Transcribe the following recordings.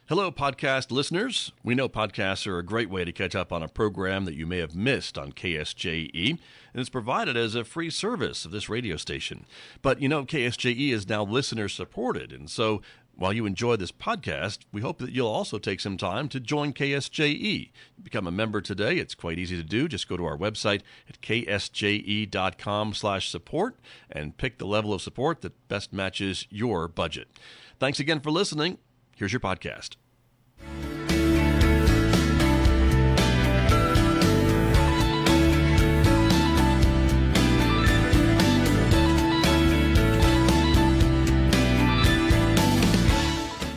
Hello, podcast listeners. We know podcasts are a great way to catch up on a program that you may have missed on KSJE, and it's provided as a free service of this radio station. But you know, KSJE is now listener-supported, and so while you enjoy this podcast, we hope that you'll also take some time to join KSJE. Become a member today. It's quite easy to do. Just go to our website at ksje.com/support and pick the level of support that best matches your budget. Thanks again for listening. Here's your podcast.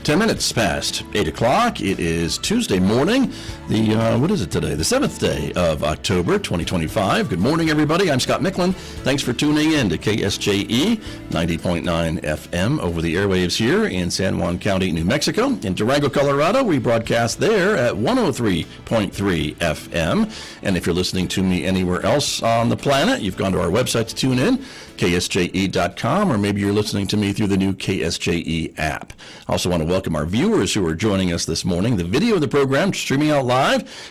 10 minutes past 8 o'clock. It is Tuesday morning. What is it today? The 7th day of October, 2025. Good morning, everybody. I'm Scott Michlin. Thanks for tuning in to KSJE 90.9 FM over the airwaves here in San Juan County, New Mexico. In Durango, Colorado, we broadcast there at 103.3 FM. And if you're listening to me anywhere else on the planet, you've gone to our website to tune in, ksje.com, or maybe you're listening to me through the new KSJE app. I also want to welcome our viewers who are joining us this morning. The video of the program streaming out live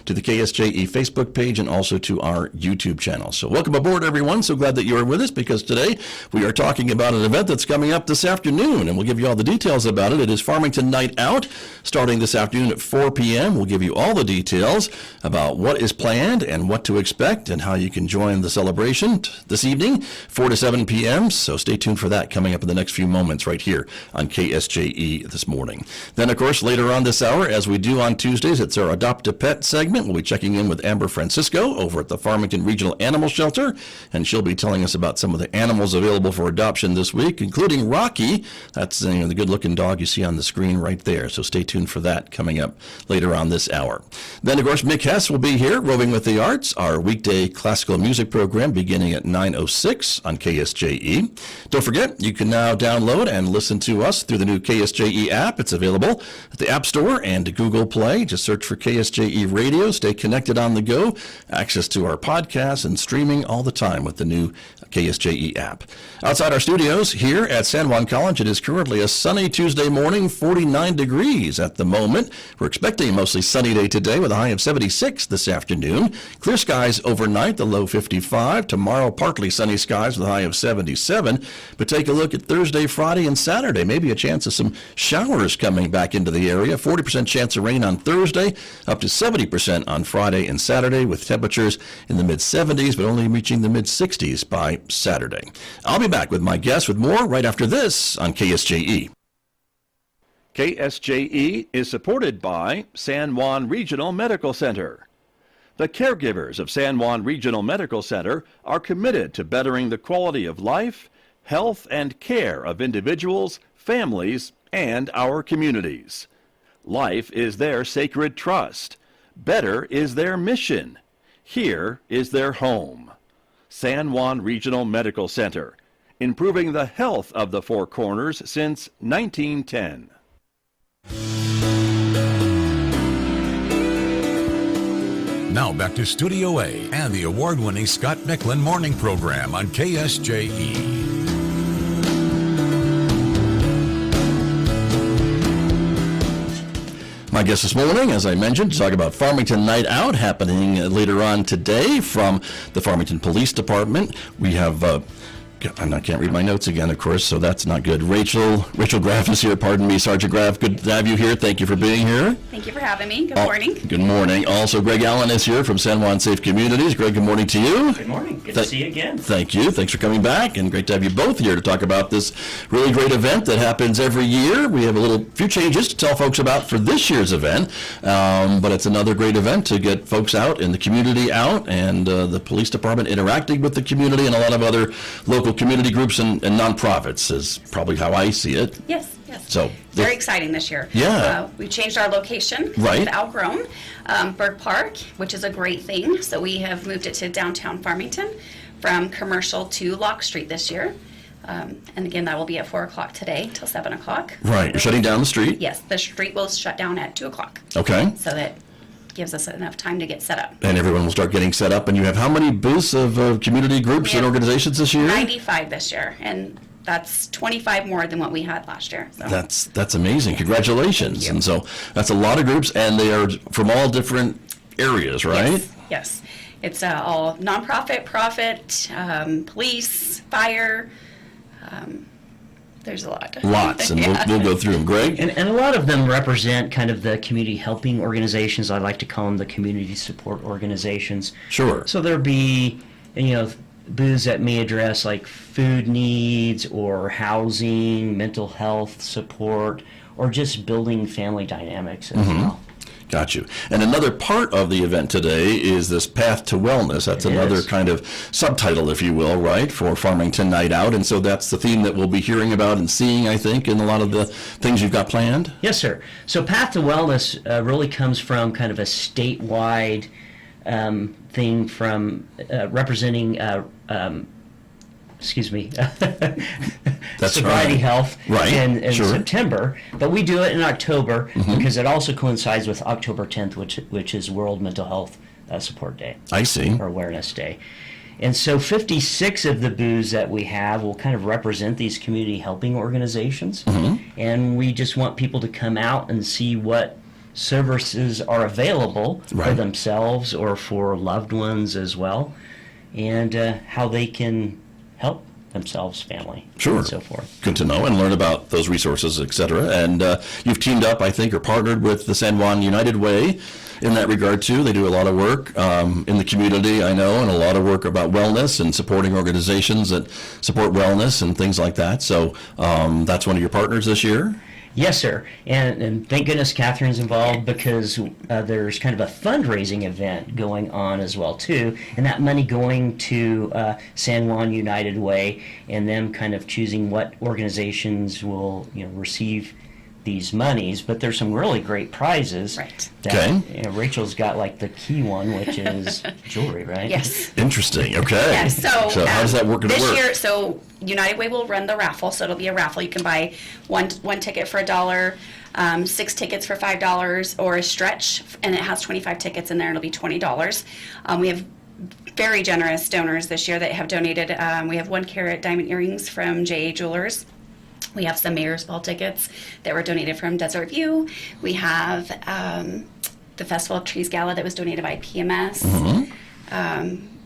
to the KSJE Facebook page and also to our YouTube channel. So welcome aboard, everyone. So glad that you are with us, because today we are talking about an event that's coming up this afternoon, and we'll give you all the details about it. It is Farmington Night Out, starting this afternoon at 4 p.m. We'll give you all the details about what is planned and what to expect and how you can join the celebration this evening, 4 to 7 p.m. So stay tuned for that coming up in the next few moments right here on KSJE this morning. Then, of course, later on this hour, as we do on Tuesdays, it's our Adopt a Pet segment. We'll be checking in with Amber Francisco over at the Farmington Regional Animal Shelter, and she'll be telling us about some of the animals available for adoption this week, including Rocky. That's the good-looking dog you see on the screen right there. So stay tuned for that coming up later on this hour. Then, of course, Mick Hess will be here, Roving with the Arts, our weekday classical music program beginning at 9:06 on KSJE. Don't forget, you can now download and listen to us through the new KSJE app. It's available at the App Store and Google Play. Just search for KSJE Radio. Stay connected on the go. Access to our podcasts and streaming all the time with the new KSJE app. Outside our studios here at San Juan College, it is currently a sunny Tuesday morning, 49 degrees at the moment. We're expecting a mostly sunny day today with a high of 76 this afternoon. Clear skies overnight, the low 55. Tomorrow, partly sunny skies with a high of 77. But take a look at Thursday, Friday, and Saturday. Maybe a chance of some showers coming back into the area. 40% chance of rain on Thursday, up to 70% on Friday and Saturday, with temperatures in the mid-70s, but only reaching the mid-60s by Saturday. I'll be back with my guests with more right after this on KSJE. KSJE is supported by San Juan Regional Medical Center. The caregivers of San Juan Regional Medical Center are committed to bettering the quality of life, health, and care of individuals, families, and our communities. Life is their sacred trust. Better is their mission. Here is their home. San Juan Regional Medical Center, improving the health of the Four Corners since 1910. Now back to Studio A and the award-winning Scott Michlin Morning Program on KSJE. My guest this morning, as I mentioned, to talk about Farmington Night Out happening later on today from the Farmington Police Department. We have I can't read my notes again, of course, so that's not good. Rachel Graff is here. Pardon me, Sergeant Graff. Good to have you here. Thank you for being here. Thank you for having me. Good morning. Good morning. Also, Greg Allen is here from San Juan Safe Communities. Greg, good morning to you. Good morning. Good to see you again. Thank you. Thanks for coming back, and great to have you both here to talk about this really great event that happens every year. We have a few changes to tell folks about for this year's event, but it's another great event to get folks out and the community out, and the police department interacting with the community, and a lot of other local community groups and nonprofits is probably how I see it. Yes. So very exciting this year. Yeah. We changed our location. Right. We've outgrown Berg Park, which is a great thing. So we have moved it to downtown Farmington from Commercial to Locke Street this year. And again, that will be at 4 o'clock today till 7 o'clock. Right. You're shutting down the street? Yes. The street will shut down at 2 o'clock. Okay. So that gives us enough time to get set up. And everyone will start getting set up. And you have how many booths of community groups and organizations this year? 95 this year. And that's 25 more than what we had last year. So. That's amazing. Congratulations. And so that's a lot of groups, and they are from all different areas, right? Yes. It's all nonprofit, profit, police, fire. There's a lot. Lots, and we'll go through them. Greg? And a lot of them represent kind of the community helping organizations. I like to call them the community support organizations. Sure. So there'll be, booths that may address like food needs or housing, mental health support, or just building family dynamics as well. Got you. And another part of the event today is this Path to Wellness. That's another kind of subtitle, if you will, right, for Farmington Night Out. And so that's the theme that we'll be hearing about and seeing, I think, in a lot of the things you've got planned. Yes, sir. So Path to Wellness really comes from kind of a statewide thing from representing That's sobriety right. health Right. in Sure. September, but we do it in October because it also coincides with October 10th, which is World Mental Health Support Day I see. or Awareness Day. And so 56 of the booths that we have will kind of represent these community helping organizations. And we just want people to come out and see what services are available for Right. themselves or for loved ones as well, and how they can help themselves, family, Sure. and so forth. Good to know and learn about those resources, et cetera. And you've teamed up, I think, or partnered with the San Juan United Way in that regard, too. They do a lot of work in the community, I know, and a lot of work about wellness and supporting organizations that support wellness and things like that. So that's one of your partners this year? Yes, sir. And thank goodness Catherine's involved because there's kind of a fundraising event going on as well, too. And that money going to San Juan United Way and them kind of choosing what organizations will receive these monies. But there's some really great prizes. Right. That, Rachel's got like the key one, which is jewelry, right? Yes. Interesting. Okay. Yeah, so how does that work? This year, so United Way will run the raffle, so it'll be a raffle. You can buy one ticket for $1, 6 tickets for $5, or a stretch, and it has 25 tickets in there. It'll be $20. We have very generous donors this year that have donated. We have 1 carat diamond earrings from J.A. Jewelers. We have some Mayor's Ball tickets that were donated from Desert View. We have the Festival of Trees Gala that was donated by PMS.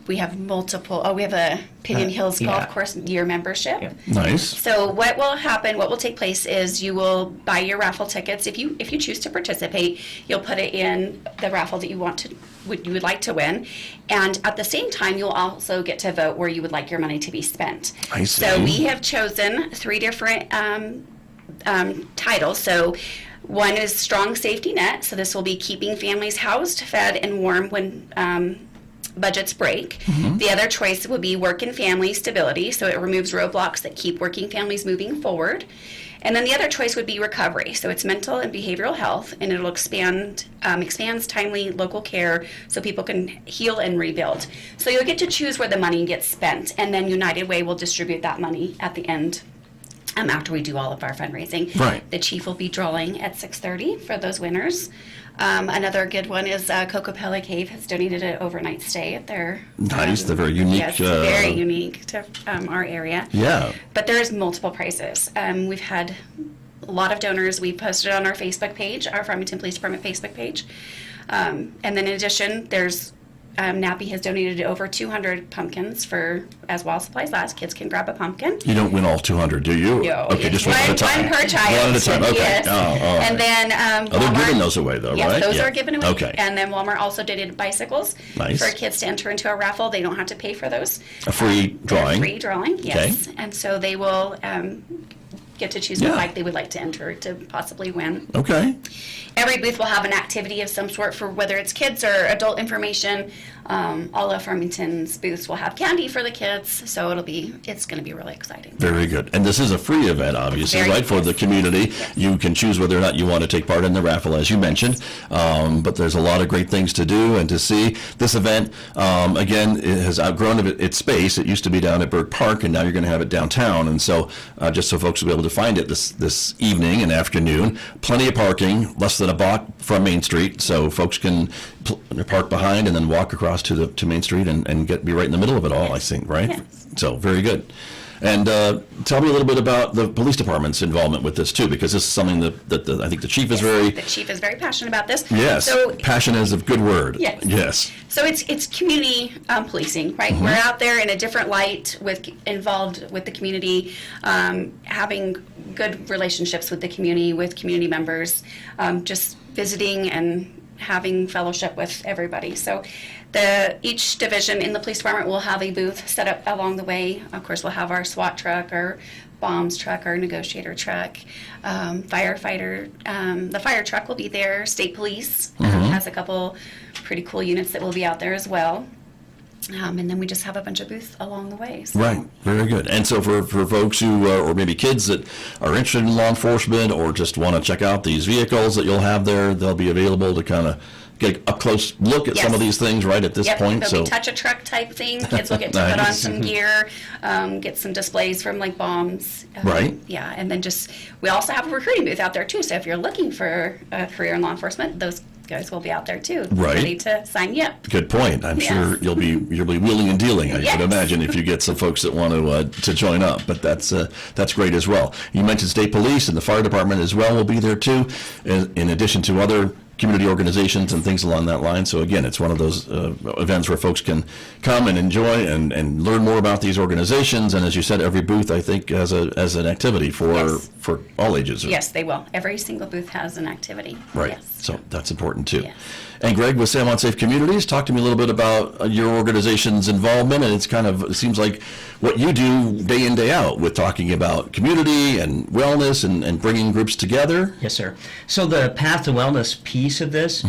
We have multiple. We have a Pinion Hills Golf Course year membership. Yeah. Nice. So what will happen, what will take place is you will buy your raffle tickets. If you choose to participate, you'll put it in the raffle that you would like to win. And at the same time, you'll also get to vote where you would like your money to be spent. I see. So we have chosen 3 different titles. So one is Strong Safety Net. So this will be keeping families housed, fed, and warm when budgets break. The other choice would be Work and Family Stability. So it removes roadblocks that keep working families moving forward. And then the other choice would be Recovery. So it's mental and behavioral health, and it'll expands timely local care so people can heal and rebuild. So you'll get to choose where the money gets spent, and then United Way will distribute that money at the end. After we do all of our fundraising. Right. The chief will be drawing at 6:30 for those winners. Another good one is Cocopelli Cave has donated an overnight stay at their... Nice. They're very unique. Yes, very unique to our area. Yeah. But there's multiple prizes. We've had a lot of donors. We posted on our Facebook page, our Farmington Police Department Facebook page. And then in addition, there's Nappy has donated over 200 pumpkins for as while supplies last. Kids can grab a pumpkin. You don't win all 200, do you? No, Okay, just one at a time. One per child. One at a time. Okay. Yes. Oh, all right. And then They're Walmart, giving those away, though, yes, right? those Yeah. are given away. Okay. And then Walmart also donated bicycles Nice. for kids to enter into a raffle. They don't have to pay for those. A free drawing. Free drawing, yes. And so they will get to choose Yeah. what bike they would like to enter to possibly win. Okay. Every booth will have an activity of some sort for whether it's kids or adult information. All of Farmington's booths will have candy for the kids, so it's going to be really exciting. Very good. And this is a free event, obviously, Very right, for the community. Yes. You can choose whether or not you want to take part in the raffle, as you mentioned. But there's a lot of great things to do and to see. This event, again, it has outgrown its space. It used to be down at Burke Park, and now you're going to have it downtown. And so just so folks will be able to find it this evening and afternoon, plenty of parking, less than a block from Main Street, so folks can park behind and then walk across to Main Street and be right in the middle of it all, I think, right? Yes. So very good. And tell me a little bit about the police department's involvement with this too, because this is something that I think the chief is The chief is very passionate about this. Yes, So, passion is a good word. Yes. Yes. so it's community policing, right? We're out there in a different light, involved with the community, having good relationships with the community, with community members, just visiting and having fellowship with everybody. So each division in the police department will have a booth set up along the way. Of course, we'll have our SWAT truck, our bombs truck, our negotiator truck, firefighter. The fire truck will be there. State police has a couple pretty cool units that will be out there as well. And then we just have a bunch of booths along the way. So. Right, very good. And so for folks who, or maybe kids that are interested in law enforcement or just want to check out these vehicles that you'll have there, they'll be available to kind of get a close look at some of these things right at this point. There'll be touch a truck type thing. Kids will get to put on some gear, get some displays from like bombs. Right. Yeah, and then we also have a recruiting booth out there too. So if you're looking for a career in law enforcement, those guys will be out there too, ready to sign you up. Good point. I'm sure you'll be wheeling and dealing. I can imagine if you get some folks that want to join up. But that's great as well. You mentioned state police and the fire department as well will be there too, in addition to other community organizations and things along that line. So again, it's one of those events where folks can come and enjoy and learn more about these organizations. And as you said, every booth I think has an activity for all ages. Yes, they will. Every single booth has an activity. Right. Yes. So that's important too. Yes. And Greg, with Juan Safe Communities, talk to me a little bit about your organization's involvement. And it seems like what you do day in, day out with talking about community and wellness and bringing groups together. Yes, sir. So the Path to Wellness piece of this,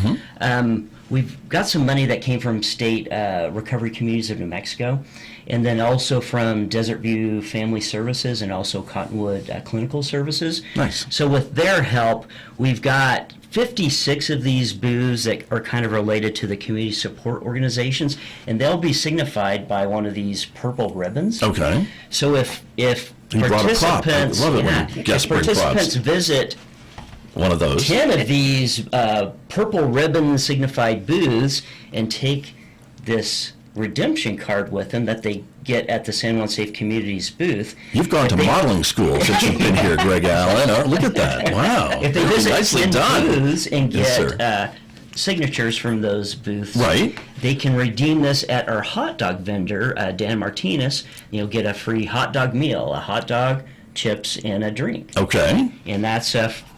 we've got some money that came from state recovery communities of New Mexico, and then also from Desert View Family Services and also Cottonwood Clinical Services. Nice. So with their help, we've got 56 of these booths that are kind of related to the community support organizations, and they'll be signified by one of these purple ribbons. Okay. So if You brought a prop. I participants, love it when guests if bring props. participants visit One of those. 10 of these purple ribbon signified booths and take this redemption card with them that they get at the Juan Safe Communities booth. You've gone to modeling school since you've been here, Greg Allen. Oh, look at that. Wow. If they visit Nicely 10 done. booths and Yes, get signatures from those booths, Right. they can redeem this at our hot dog vendor, Dan Martinez. Get a free hot dog meal, a hot dog, chips, and a drink. Okay. And that's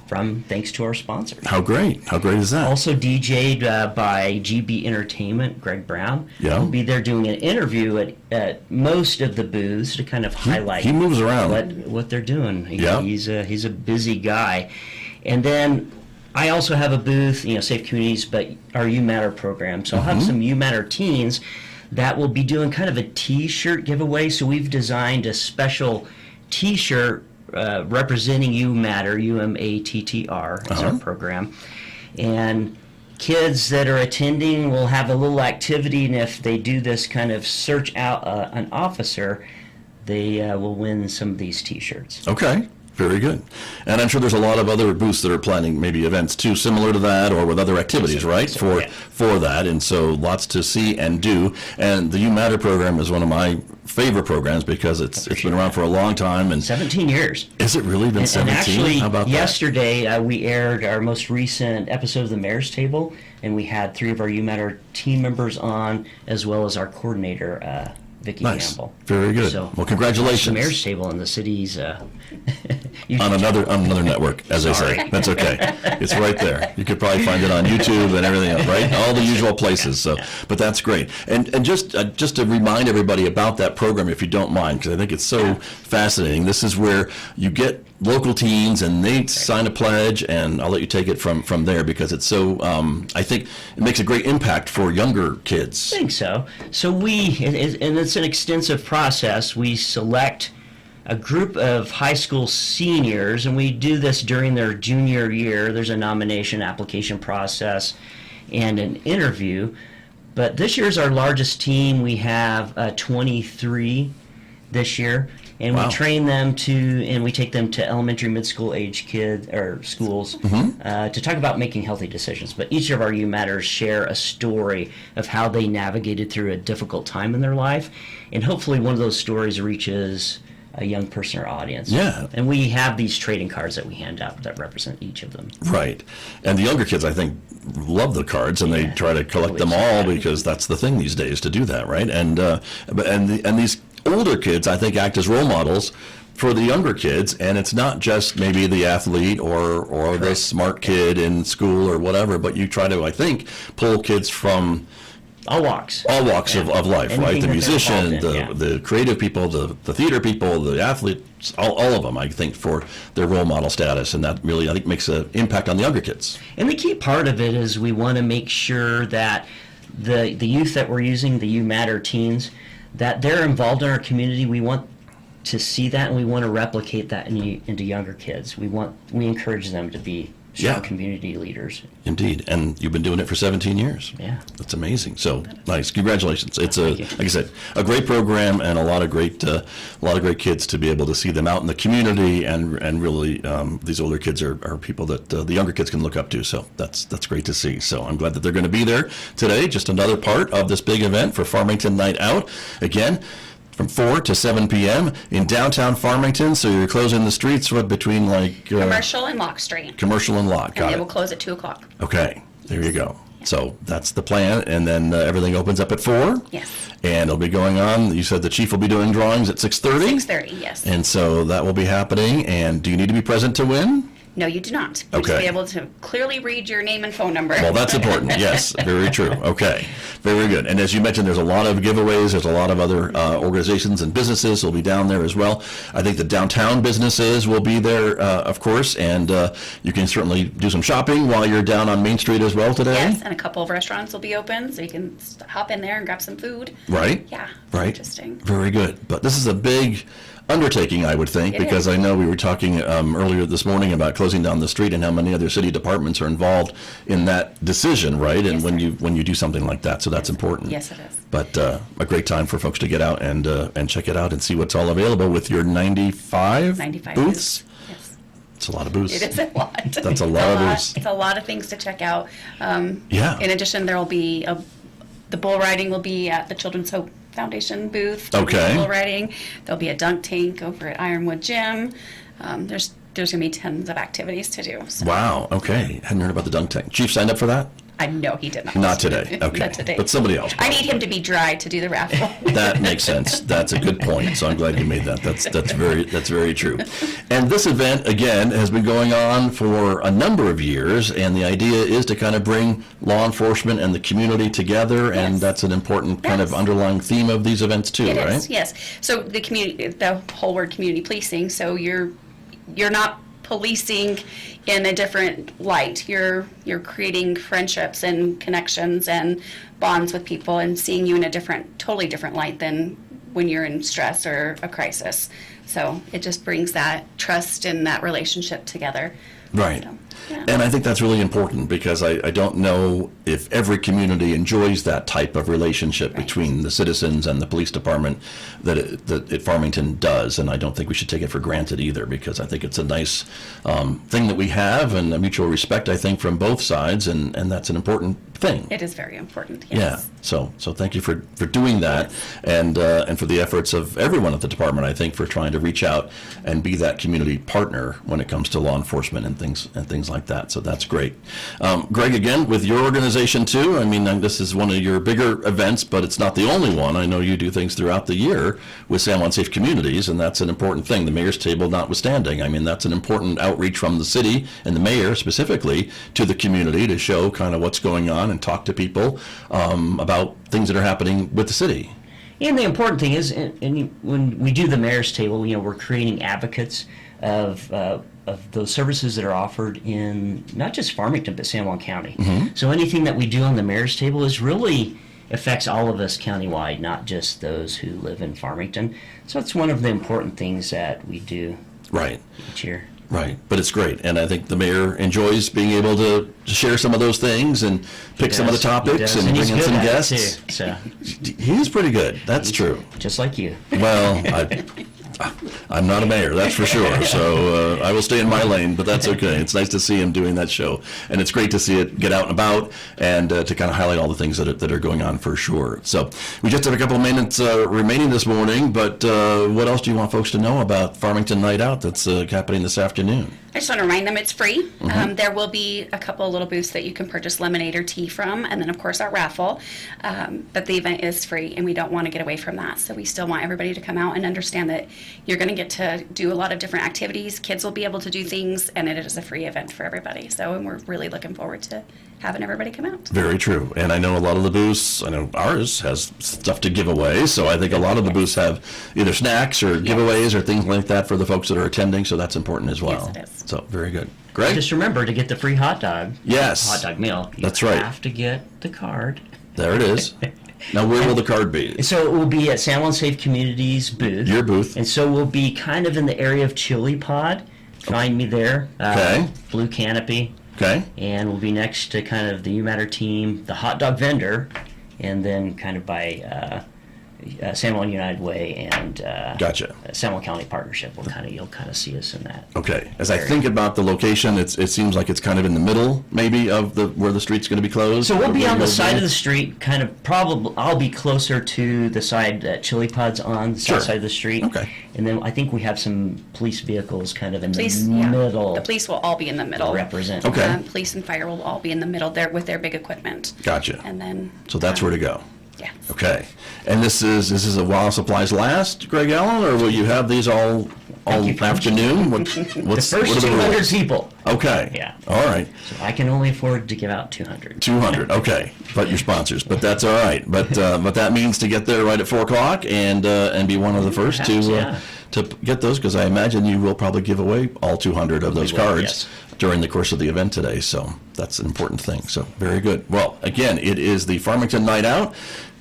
from thanks to our sponsors. How great. How great is that? Also DJ'd by GB Entertainment, Greg Brown. Yeah. He'll be there doing an interview at most of the booths to kind of highlight he moves around. what they're doing. Yeah. He's a busy guy. And then I also have a booth, Safe Communities, but our You Matter program. So I'll have some You Matter teens that will be doing kind of a T-shirt giveaway. So we've designed a special T-shirt representing You Matter, UMATTR is our program. And kids that are attending will have a little activity, and if they do this kind of search out an officer, they will win some of these T-shirts. Okay. Very good. And I'm sure there's a lot of other booths that are planning maybe events too similar to that or with other activities, right? For that. And so lots to see and do. And the You Matter program is one of my favorite programs because it's been around for a long time. And 17 years. Has it really been 17? And actually, How about yesterday we aired our most recent episode of the Mayor's Table, and we had 3 of our You Matter team members on, as well as our coordinator, Vicki Nice. Campbell. Very good. So, Well, congratulations. The Mayor's Table in the city's on another network, as I say. That's okay. It's right there. You could probably find it on YouTube and everything else, right? All the usual places. So, but that's great. And just to remind everybody about that program, if you don't mind, because I think it's so fascinating. This is where you get local teens and they sign a pledge, and I'll let you take it from there because it's so. I think it makes a great impact for younger kids. I think so. So and it's an extensive process. We select a group of high school seniors, and we do this during their junior year. There's a nomination application process and an interview. But this year's our largest team. We have 23 this year, and Wow. we train them and we take them to elementary, mid-school age kids or schools to talk about making healthy decisions. But each of our You Matters share a story of how they navigated through a difficult time in their life, and hopefully one of those stories reaches a young person or audience. Yeah. And we have these trading cards that we hand out that represent each of them. Right. And the younger kids, I think, love the cards, and they try to collect them all because that's the thing these days to do that, right? And these older kids, I think, act as role models for the younger kids, and it's not just maybe the athlete or the smart kid in school or whatever, but you try to, I think, pull kids from All walks. of life, Anything right? The that they're musician, involved in, the creative people, the theater people, the athletes, all of them, I think, for their role model status, and that really, I think, makes an impact on the younger kids. And the key part of it is we want to make sure that the youth that we're using, the You Matter teens, that they're involved in our community. We want to see that, and we want to replicate that into younger kids. We encourage them to be strong community leaders. Indeed, and you've been doing it for 17 years. Yeah. That's amazing. So nice. Congratulations. It's Thank you. like I said, a great program, and a lot of great kids to be able to see them out in the community, and really these older kids are people that the younger kids can look up to. So that's great to see. So I'm glad that they're going to be there today. Just another part of this big event for Farmington Night Out. Again, from 4 to 7 p.m. in downtown Farmington. So you're closing the streets between Commercial and Lock Street. Commercial and Lock. And Got they it. will close at 2 o'clock. Okay, there you go. So that's the plan, and then everything opens up at 4. Yes. And it'll be going on. You said the chief will be doing drawings at 6:30. 6:30, yes. And so that will be happening. And do you need to be present to win? No, you do not. You Okay. just be able to clearly read your name and phone number. Well, that's important. Yes, very true. Okay, very good. And as you mentioned, there's a lot of giveaways. There's a lot of other organizations and businesses will be down there as well. I think the downtown businesses will be there, of course, and you can certainly do some shopping while you're down on Main Street as well today. Yes, and a couple of restaurants will be open, so you can hop in there and grab some food. Right? Yeah, Right. interesting. Very good. But this is a big undertaking, I would think, It because is. I know we were talking earlier this morning about closing down the street and how many other city departments are involved in that decision, right? And Yes, when sir. you do something like that, so that's important. Yes, it is. But a great time for folks to get out and check it out and see what's all available with your 95 95 booths. Yes. It's a lot of booths. It is a lot. That's a lot of booths. It's a lot of things to check out. Yeah. In addition, there will be the bull riding will be at the Children's Hope Foundation booth. Okay. Bull riding. There'll be a dunk tank over at Ironwood Gym. There's going to be tons of activities to do. So. Wow. Okay. Hadn't heard about the dunk tank. Chief signed up for that? I know he did not. Not today. Okay. Not today. But somebody else. I need him to be dry to do the raffle. That makes sense. That's a good point. So I'm glad you made that. That's very true. And this event again has been going on for a number of years, and the idea is to kind of bring law enforcement and the community together, and Yes. that's an important kind of Yes. underlying theme of these events too, It right? is, yes. So the whole word community policing. So you're not policing in a different light. You're creating friendships and connections and bonds with people and seeing you in a totally different light than when you're in stress or a crisis. So it just brings that trust and that relationship together. Right. So, yeah. And I think that's really important because I don't know if every community enjoys that type of relationship Right. between the citizens and the police department that Farmington does. And I don't think we should take it for granted either, because I think it's a nice thing that we have, and a mutual respect, I think, from both sides. And that's an important thing. It is very important, Yeah. yes. So thank you for doing that, and for the efforts of everyone at the department, I think, for trying to reach out and be that community partner when it comes to law enforcement and things like that. So that's great. Greg, again, with your organization too, I mean, this is one of your bigger events, but it's not the only one. I know you do things throughout the year with Juan Safe Communities, and that's an important thing. The mayor's table notwithstanding, I mean, that's an important outreach from the city and the mayor specifically to the community to show kind of what's going on and talk to people about things that are happening with the city. And the important thing is, and when we do the mayor's table, we're creating advocates of those services that are offered in not just Farmington, but San Juan County. Mm-hmm. So anything that we do on the mayor's table is really affects all of us countywide, not just those who live in Farmington. So it's one of the important things that we do Right. each year. Right, but it's great, and I think the mayor enjoys being able to share some of those things and pick some of the topics and he's bring in good some at it, guests. too, so He's pretty good. That's true. just like you. Well, I'm not a mayor, that's for sure. So I will stay in my lane, but that's okay. It's nice to see him doing that show, and it's great to see it get out and about, and to kind of highlight all the things that are going on for sure. So we just have a couple of minutes remaining this morning, but what else do you want folks to know about Farmington Night Out that's happening this afternoon? I just want to remind them it's free. There will be a couple of little booths that you can purchase lemonade or tea from, and then of course our raffle. But the event is free, and we don't want to get away from that. So we still want everybody to come out and understand that you're going to get to do a lot of different activities. Kids will be able to do things, and it is a free event for everybody. So, and we're really looking forward to having everybody come out. Very true. And I know a lot of the booths, I know ours has stuff to give away, so I think a lot of the booths have either snacks or giveaways or things like that for the folks that are attending, so that's important as well. Yes, it is. So, very good. Greg? Just remember to get the free hot dog. Yes. Hot dog meal. That's You right. have to get the card. There it is. Now, where will the card be? So it will be at San Juan Safe Communities booth. Your booth. And so we'll be kind of in the area of Chili Pod. Find me there. Okay. Blue canopy. Okay. And we'll be next to kind of the You Matter team, the hot dog vendor, and then kind of by San Juan United Way and Gotcha. San Juan County Partnership. You'll kind of see us in that. Okay. As I think about the location, it seems like it's kind of in the middle, maybe, of where the street's going to be closed. So we'll be Where on the you'll side be? of the street, kind of probably, I'll be closer to the side that Chili Pod's on, the Sure. south side of the street. Okay. And then I think we have some police vehicles kind of in Police, the yeah. middle. The police will all be in the middle. Represent. Okay. Police and fire will all be in the middle there with their big equipment. Gotcha. And then. So that's where to go. Yeah. Okay. And this is a while supplies last, Greg Allen, or will you have these all you, Coach. afternoon? The What first are the 200 rules? people. Okay. Yeah. All right. So I can only afford to give out 200. 200. Okay. But your sponsors. But that's all right. But that means to get there right at 4 o'clock and be one of the first Perhaps, to yeah. to get those, because I imagine you will probably give away all 200 of those will, cards yes. during the course of the event today. So that's an important thing. So very good. Well, again, it is the Farmington Night Out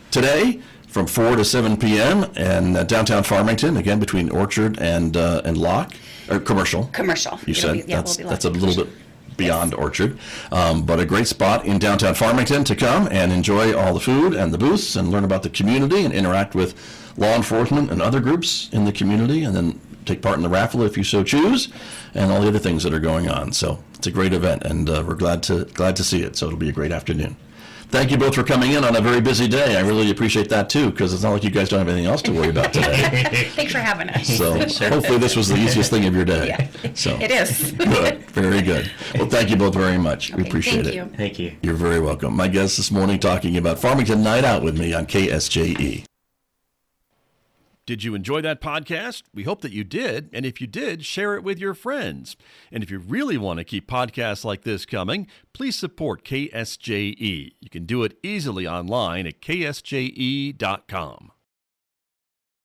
today from 4 to 7 p.m. and downtown Farmington, again between Orchard and Locke, or Commercial. Commercial. You It'll said be- yeah, that's we'll be a live. little bit beyond Orchard, but a great spot in downtown Farmington to come and enjoy all the food and the booths and learn about the community and interact with law enforcement and other groups in the community, and then take part in the raffle if you so choose, and all the other things that are going on. So it's a great event, and we're glad to see it. So it'll be a great afternoon. Thank you both for coming in on a very busy day. I really appreciate that too, because it's not like you guys don't have anything else to worry about today. Thanks for having us. So hopefully this was the easiest thing of your day. Yeah. So It is. good, very good. Well, thank you both very much. We Okay, appreciate thank it. you. Thank you. You're very welcome. My guest this morning talking about Farmington Night Out with me on KSJE. Did you enjoy that podcast? We hope that you did. And if you did, share it with your friends. And if you really want to keep podcasts like this coming, please support KSJE. You can do it easily online at ksje.com.